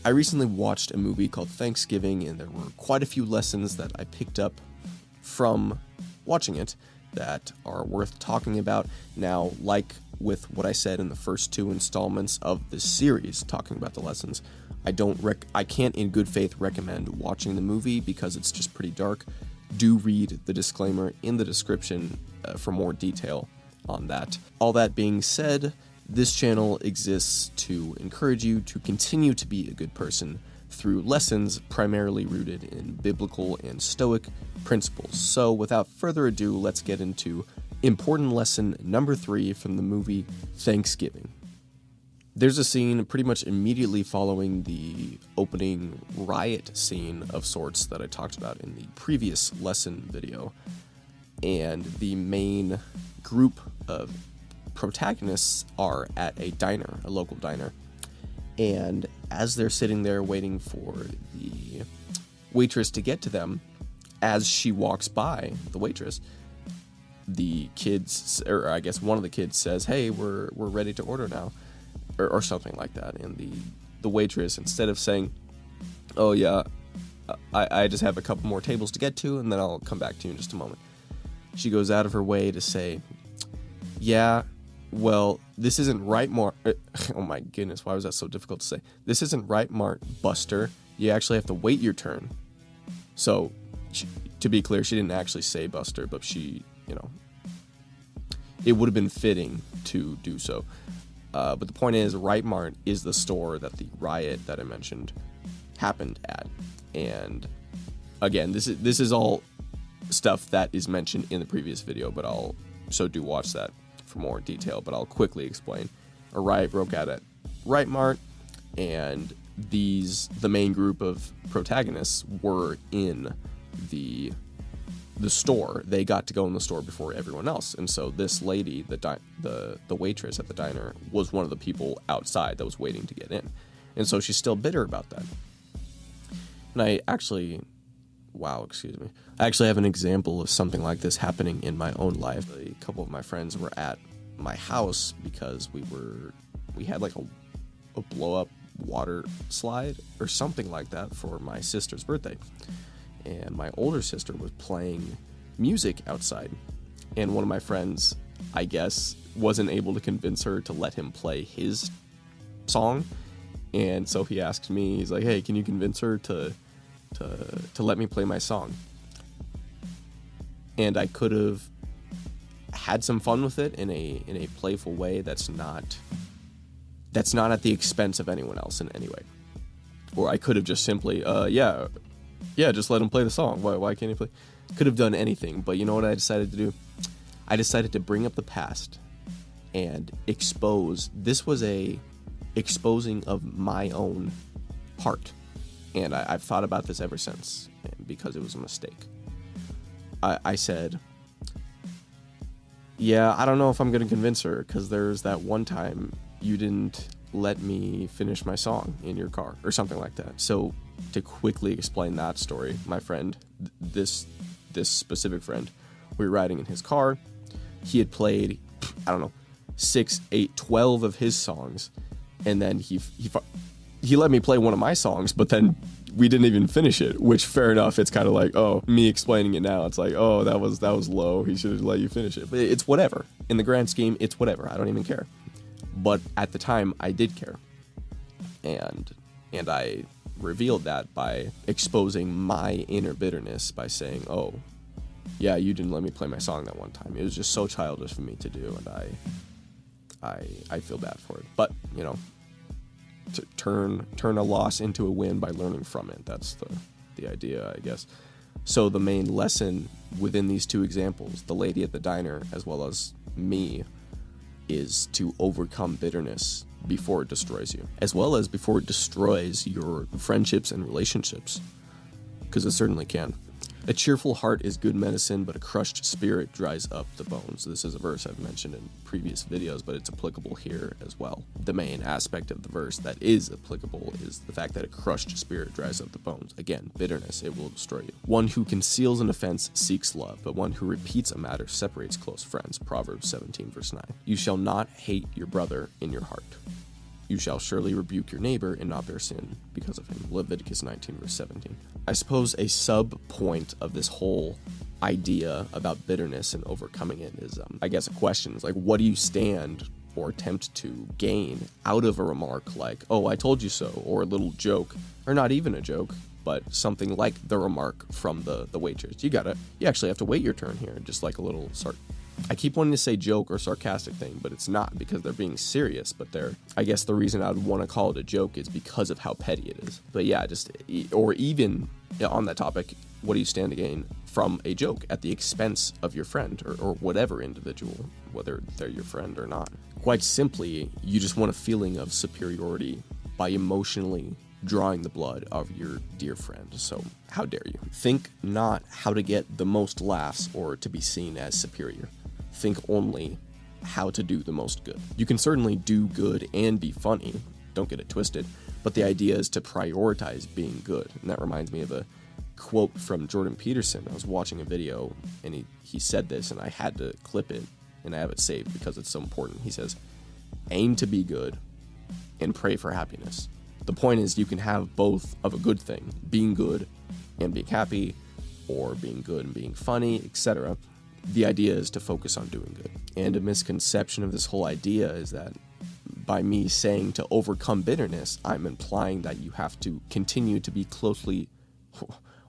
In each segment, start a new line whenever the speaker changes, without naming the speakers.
I recently watched a movie called Thanksgiving, and there were quite a few lessons that I picked up from watching it that are worth talking about. Now, like with what I said in the first two installments of this series, talking about the lessons, I can't in good faith recommend watching the movie because it's just pretty dark. Do read the disclaimer in the description for more detail on that. All that being said, this channel exists to encourage you to continue to be a good person through lessons primarily rooted in biblical and stoic principles. So without further ado, let's get into important lesson number 3 from the movie Thanksgiving. There's a scene pretty much immediately following the opening riot scene of sorts that I talked about in the previous lesson video, and the main group of protagonists are at a diner, a local diner, and as they're sitting there waiting for the waitress to get to them, as she walks by, the waitress, the kids, or I guess one of the kids says, "Hey, we're ready to order now," or something like that, and the waitress, instead of saying, "Oh yeah, I just have a couple more tables to get to and then I'll come back to you in just a moment," she goes out of her way to say, "Yeah, well, this isn't right, oh my goodness, why was that so difficult to say? This isn't right, Buster. You actually have to wait your turn." So, to be clear, she didn't actually say Buster, but she, it would have been fitting to do so. But the point is, Right Mart is the store that the riot that I mentioned happened at. And again, this is all stuff that is mentioned in the previous video, but so do watch that for more detail, but I'll quickly explain. A riot broke out at Right Mart, and the main group of protagonists were in the store. They got to go in the store before everyone else, and so this lady, the waitress at the diner, was one of the people outside that was waiting to get in, and so she's still bitter about that. And I actually have an example of something like this happening in my own life. A couple of my friends were at my house because we had like a blow up water slide or something like that for my sister's birthday. And my older sister was playing music outside, and one of my friends, I guess, wasn't able to convince her to let him play his song, and so he asked me, he's like, "Hey, can you convince her to let me play my song?" And I could have had some fun with it in a playful way that's not at the expense of anyone else in any way. Or I could have just simply, just let him play the song. Why can't he play? Could have done anything, but you know what I decided to do? I decided to bring up the past and expose. This was a exposing of my own heart. And I've thought about this ever since, because it was a mistake. I said, "Yeah, I don't know if I'm going to convince her, because there's that one time you didn't let me finish my song in your car," or something like that. So to quickly explain that story, my friend, this specific friend, we were riding in his car. He had played, 6, 8, 12 of his songs, and then he let me play one of my songs, but then we didn't even finish it, which, fair enough, it's kind of like, oh, me explaining it now, it's like, oh, that was low, he should have let you finish it. But it's whatever. In the grand scheme, it's whatever. I don't even care. But at the time, I did care. And I revealed that by exposing my inner bitterness by saying, "Oh, yeah, you didn't let me play my song that one time. It was just so childish for me to do, and I feel bad for it." But, to turn a loss into a win by learning from it. That's the idea, I guess. So the main lesson within these two examples, the lady at the diner as well as me, is to overcome bitterness before it destroys you, as well as before it destroys your friendships and relationships, because it certainly can. A cheerful heart is good medicine, but a crushed spirit dries up the bones. This is a verse I've mentioned in previous videos, but it's applicable here as well. The main aspect of the verse that is applicable is the fact that a crushed spirit dries up the bones. Again, bitterness, it will destroy you. One who conceals an offense seeks love, but one who repeats a matter separates close friends. Proverbs 17, verse 9. You shall not hate your brother in your heart. You shall surely rebuke your neighbor and not bear sin because of him. Leviticus 19, verse 17. I suppose a sub-point of this whole idea about bitterness and overcoming it is, I guess, a question is like, what do you stand or attempt to gain out of a remark like, oh, I told you so, or a little joke, or not even a joke, but something like the remark from the waitress. You actually have to wait your turn here, just like a little I keep wanting to say joke or sarcastic thing, but it's not, because they're being serious, but I guess the reason I'd want to call it a joke is because of how petty it is. But yeah, or even on that topic, what do you stand to gain from a joke at the expense of your friend or whatever individual, whether they're your friend or not? Quite simply, you just want a feeling of superiority by emotionally drawing the blood of your dear friend. So how dare you? Think not how to get the most laughs or to be seen as superior. Think only how to do the most good. You can certainly do good and be funny, don't get it twisted, but the idea is to prioritize being good. And that reminds me of a quote from Jordan Peterson. I was watching a video and he said this, and I had to clip it, and I have it saved because it's so important. He says, aim to be good and pray for happiness. The point is, you can have both of a good thing, being good and being happy, or being good and being funny, etc. The idea is to focus on doing good. And a misconception of this whole idea is that by me saying to overcome bitterness, I'm implying that you have to continue to be closely...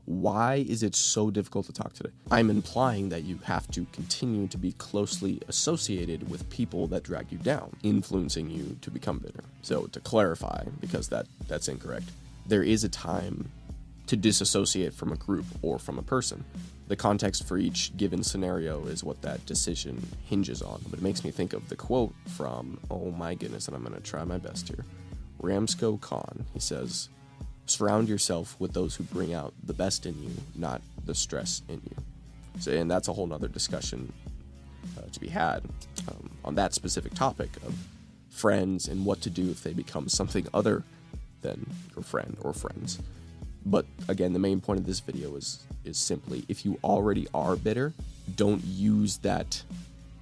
Why is it so difficult to talk today? I'm implying that you have to continue to be closely associated with people that drag you down, influencing you to become bitter. So to clarify, because that's incorrect, there is a time to disassociate from a group or from a person. The context for each given scenario is what that decision hinges on. But it makes me think of the quote from, oh my goodness, and I'm going to try my best here, Ramsco Khan. He says, surround yourself with those who bring out the best in you, not the stress in you. So, and that's a whole nother discussion to be had on that specific topic of friends and what to do if they become something other than your friend or friends. But again, the main point of this video is simply, if you already are bitter, don't use that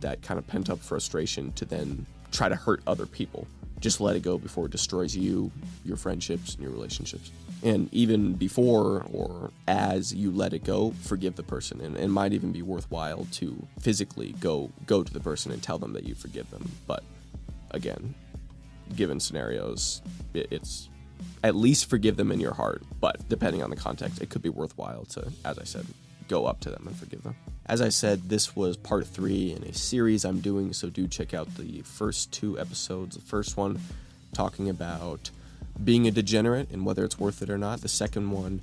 kind of pent-up frustration to then try to hurt other people. Just let it go before it destroys you, your friendships, and your relationships. And even before or as you let it go, forgive the person. And it might even be worthwhile to physically go to the person and tell them that you forgive them. But again, given scenarios, it's at least forgive them in your heart. But depending on the context, it could be worthwhile to, as I said, go up to them and forgive them. As I said, this was part 3 in a series I'm doing, so do check out the first 2 episodes. The first one talking about being a degenerate and whether it's worth it or not. The second one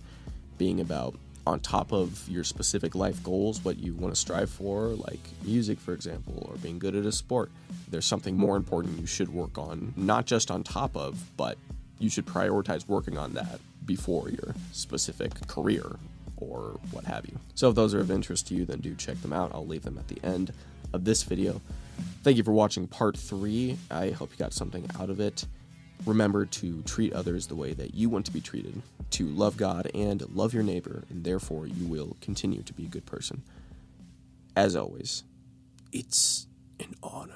being about, on top of your specific life goals, what you want to strive for, like music, for example, or being good at a sport. There's something more important you should work on, not just on top of, but you should prioritize working on that before your specific career or what have you. So if those are of interest to you, then do check them out. I'll leave them at the end of this video. Thank you for watching part 3. I hope you got something out of it. Remember to treat others the way that you want to be treated, to love God and love your neighbor, and therefore you will continue to be a good person. As always, it's an honor.